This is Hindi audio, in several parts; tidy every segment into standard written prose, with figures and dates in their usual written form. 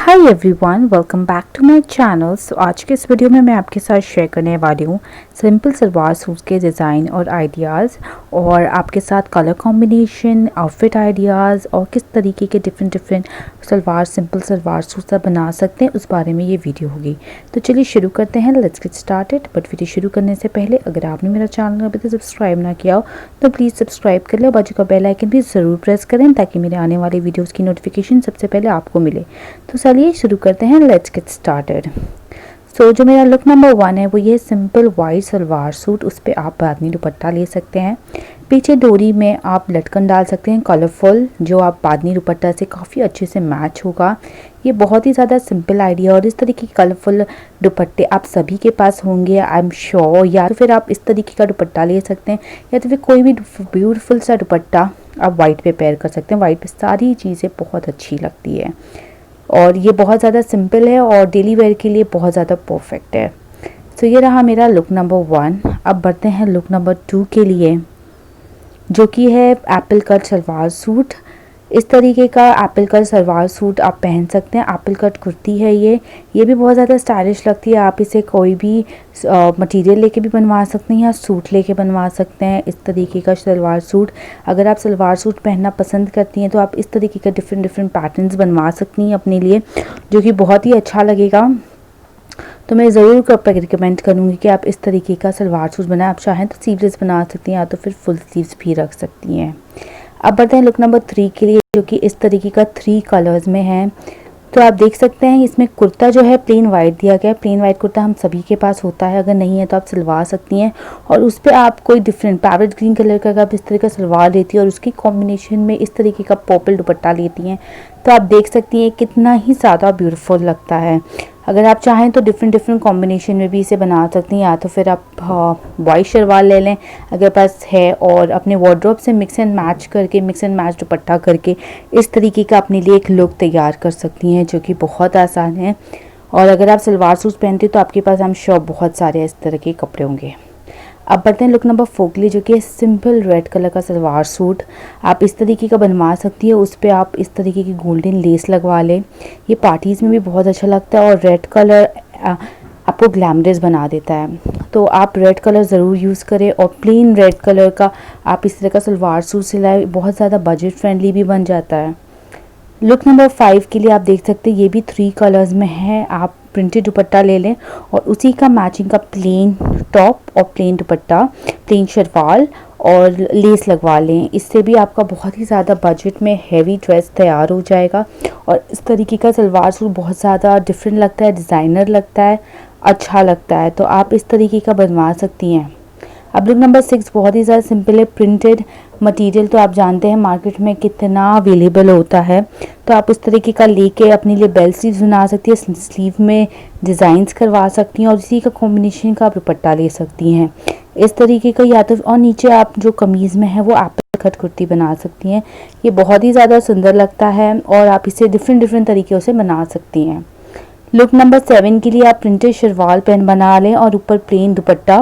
Hi everyone, welcome back to my channel. So आज के इस वीडियो में मैं आपके साथ शेयर करने वाली हूँ सिंपल सलवार सूट्स के डिज़ाइन और आइडियाज़, और आपके साथ कलर कॉम्बिनेशन, आउटफिट आइडियाज़ और किस तरीके के डिफरेंट सिंपल सलवार सूट्स आप बना सकते हैं उस बारे में ये वीडियो होगी। तो चलिए शुरू करते हैं, let's get started. But video शुरू करने से पहले अगर आपने मेरा चैनल अभी तक सब्सक्राइब ना किया हो तो प्लीज़ सब्सक्राइब कर लो, बाजू का बेल आइकन भी ज़रूर प्रेस करें ताकि मेरे आने वाली वीडियोज़ की नोटिफिकेशन सबसे पहले आपको मिले। तो चलिए शुरू करते हैं, लेट्स गेट स्टार्टेड। सो जो मेरा लुक नंबर 1 है वो ये सिंपल वाइट सलवार सूट, उस पर आप बांधनी दुपट्टा ले सकते हैं। पीछे डोरी में आप लटकन डाल सकते हैं कलरफुल, जो आप बांधनी दुपट्टा से काफ़ी अच्छे से मैच होगा। ये बहुत ही ज़्यादा सिंपल आइडिया, और इस तरीके के कलरफुल दुपट्टे आप सभी के पास होंगे आई एम श्योर। या तो फिर आप इस तरीके का दुपट्टा ले सकते हैं, या तो फिर कोई भी ब्यूटीफुल सा दुपट्टा आप वाइट पे पेयर कर सकते हैं। वाइट पे सारी चीज़ें बहुत अच्छी लगती है, और ये बहुत ज़्यादा सिंपल है और डेली वेयर के लिए बहुत ज़्यादा परफेक्ट है। सो ये रहा मेरा लुक नंबर 1। अब बढ़ते हैं लुक नंबर 2 के लिए, जो कि है एप्पल कट सलवार सूट। इस तरीके का एप्पल कट सलवार सूट आप पहन सकते हैं। एप्पल कट कुर्ती है ये भी बहुत ज़्यादा स्टाइलिश लगती है। आप इसे कोई भी मटेरियल लेके भी बनवा सकते हैं या सूट लेके बनवा सकते हैं। इस तरीके का सलवार सूट, अगर आप सलवार सूट पहनना पसंद करती हैं तो आप इस तरीके का डिफरेंट पैटर्न्स बनवा सकती हैं अपने लिए, जो कि बहुत ही अच्छा लगेगा। तो मैं ज़रूर रिकमेंड करूँगी कि आप इस तरीके का सलवार सूट बनाएं। आप चाहें तो स्लीवलेस बना सकती हैं या तो फिर फुल स्लीव्स भी रख सकती हैं। अब बढ़ते हैं लुक नंबर 3 के लिए, जो कि इस तरीके का 3 कलर्स में है। तो आप देख सकते हैं इसमें कुर्ता जो है प्लेन वाइट दिया गया है। प्लेन वाइट कुर्ता हम सभी के पास होता है, अगर नहीं है तो आप सिलवा सकती हैं। और उस पर आप कोई डिफरेंट पैरेट ग्रीन कलर का आप इस तरह का सलवार लेती है और उसकी कॉम्बिनेशन में इस तरीके का पर्पल दुपट्टा लेती हैं, तो आप देख सकती हैं कितना ही ज़्यादा ब्यूटीफुल लगता है। अगर आप चाहें तो डिफरेंट कॉम्बिनेशन में भी इसे बना सकती हैं, या तो फिर आप वाइट शलवार ले लें अगर पास है, और अपने वार्डरोब से मिक्स एंड मैच दुपट्टा करके इस तरीके का अपने लिए एक लुक तैयार कर सकती हैं, जो कि बहुत आसान है। और अगर आप सलवार सूट पहनती हैं तो आपके पास आई एम श्योर बहुत सारे इस तरह के कपड़े होंगे। अब बढ़ते हैं लुक नंबर 4 के लिए, जो कि सिंपल रेड कलर का सलवार सूट आप इस तरीके का बनवा सकती है। उस पर आप इस तरीके की गोल्डन लेस लगवा लें, ये पार्टीज़ में भी बहुत अच्छा लगता है, और रेड कलर आपको ग्लैमरस बना देता है। तो आप रेड कलर ज़रूर यूज़ करें, और प्लेन रेड कलर का आप इस तरह का सलवार सूट सिलाए, बहुत ज़्यादा बजट फ्रेंडली भी बन जाता है। लुक नंबर 5 के लिए आप देख सकते हैं ये भी 3 कलर्स में है। आप प्रिंटेड दुपट्टा ले लें और उसी का मैचिंग का प्लेन टॉप और प्लेन दुपट्टा, प्लेन शलवार और लेस लगवा लें। इससे भी आपका बहुत ही ज़्यादा बजट में हैवी ड्रेस तैयार हो जाएगा, और इस तरीके का सलवार सूट बहुत ज़्यादा डिफरेंट लगता है, डिज़ाइनर लगता है, अच्छा लगता है। तो आप इस तरीके का बनवा सकती हैं। अब लुक नंबर 6 बहुत ही ज़्यादा सिंपल है। प्रिंटेड मटेरियल तो आप जानते हैं मार्केट में कितना अवेलेबल होता है, तो आप उस तरीके का लेके अपने लिए बेल स्लीव्स बना सकती है, स्लीव में डिज़ाइंस करवा सकती हैं, और इसी का कॉम्बिनेशन का आप दुपट्टा ले सकती हैं इस तरीके का। या तो और नीचे आप जो कमीज़ में है वो एप्पल कट कुर्ती बना सकती हैं। ये बहुत ही ज़्यादा सुंदर लगता है, और आप इसे डिफरेंट तरीक़ों से बना सकती हैं। लुक नंबर 7 के लिए आप प्रिंटेड शलवार पहन बना लें, और ऊपर प्लेन दुपट्टा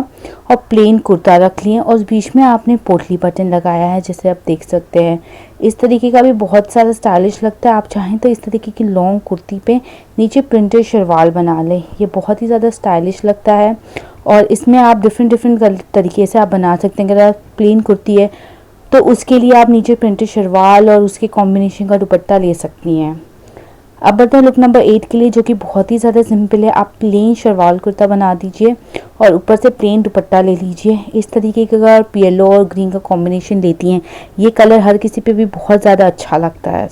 और प्लेन कुर्ता रख लें, और बीच में आपने पोटली बटन लगाया है, जैसे आप देख सकते हैं। इस तरीके का भी बहुत सारा स्टाइलिश लगता है। आप चाहें तो इस तरीके की लॉन्ग कुर्ती पे नीचे प्रिंटेड शलवार बना लें, ये बहुत ही ज़्यादा स्टाइलिश लगता है। और इसमें आप डिफरेंट तरीके से आप बना सकते हैं। अगर आप प्लेन कुर्ती है तो उसके लिए आप नीचे प्रिंटेड शलवार और उसके कॉम्बिनेशन का दुपट्टा ले सकती हैं। अब बढ़ते हैं लुक नंबर 8 के लिए, जो कि बहुत ही ज़्यादा सिंपल है। आप प्लेन शलवार कुर्ता बना दीजिए और ऊपर से प्लेन दुपट्टा ले लीजिए। इस तरीके का अगर येलो और ग्रीन का कॉम्बिनेशन लेती हैं, ये कलर हर किसी पे भी बहुत ज़्यादा अच्छा लगता है।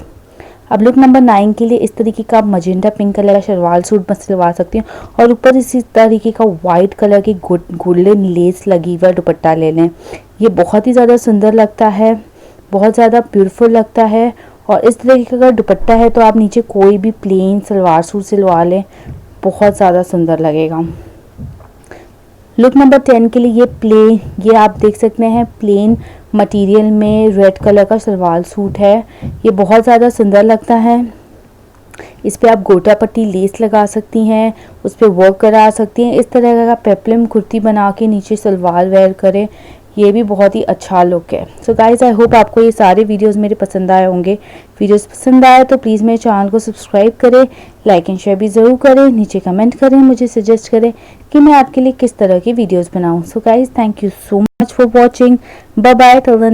अब लुक नंबर 9 के लिए इस तरीके का आप मजेंटा पिंक कलर का शलवार सूट सिलवा सकती हैं, और ऊपर इसी तरीके का वाइट कलर की गोल्डन लेस लगी हुआ दुपट्टा ले लें। ये बहुत ही ज़्यादा सुंदर लगता है, बहुत ज़्यादा ब्यूटीफुल लगता है। और इस तरीके का अगर दुपट्टा है तो आप नीचे कोई भी प्लेन सलवार सूट सिलवा लें, बहुत ज़्यादा सुंदर लगेगा। लुक नंबर 10 के लिए ये आप देख सकते हैं प्लेन मटेरियल में रेड कलर का सलवार सूट है। ये बहुत ज़्यादा सुंदर लगता है। इस पे आप गोटा पट्टी लेस लगा सकती हैं, उस पर वर्क करा सकती हैं। इस तरह का पेप्लम कुर्ती बना के नीचे सलवार वेयर करें, ये भी बहुत ही अच्छा लुक है। सो गाइज़ आई होप आपको ये सारे वीडियोस मेरे पसंद आए होंगे। वीडियोस पसंद आए तो प्लीज़ मेरे चैनल को सब्सक्राइब करें, लाइक एंड शेयर भी ज़रूर करें, नीचे कमेंट करें, मुझे सजेस्ट करें कि मैं आपके लिए किस तरह की वीडियोस बनाऊं। So guys thank you so much for watching. Bye bye till the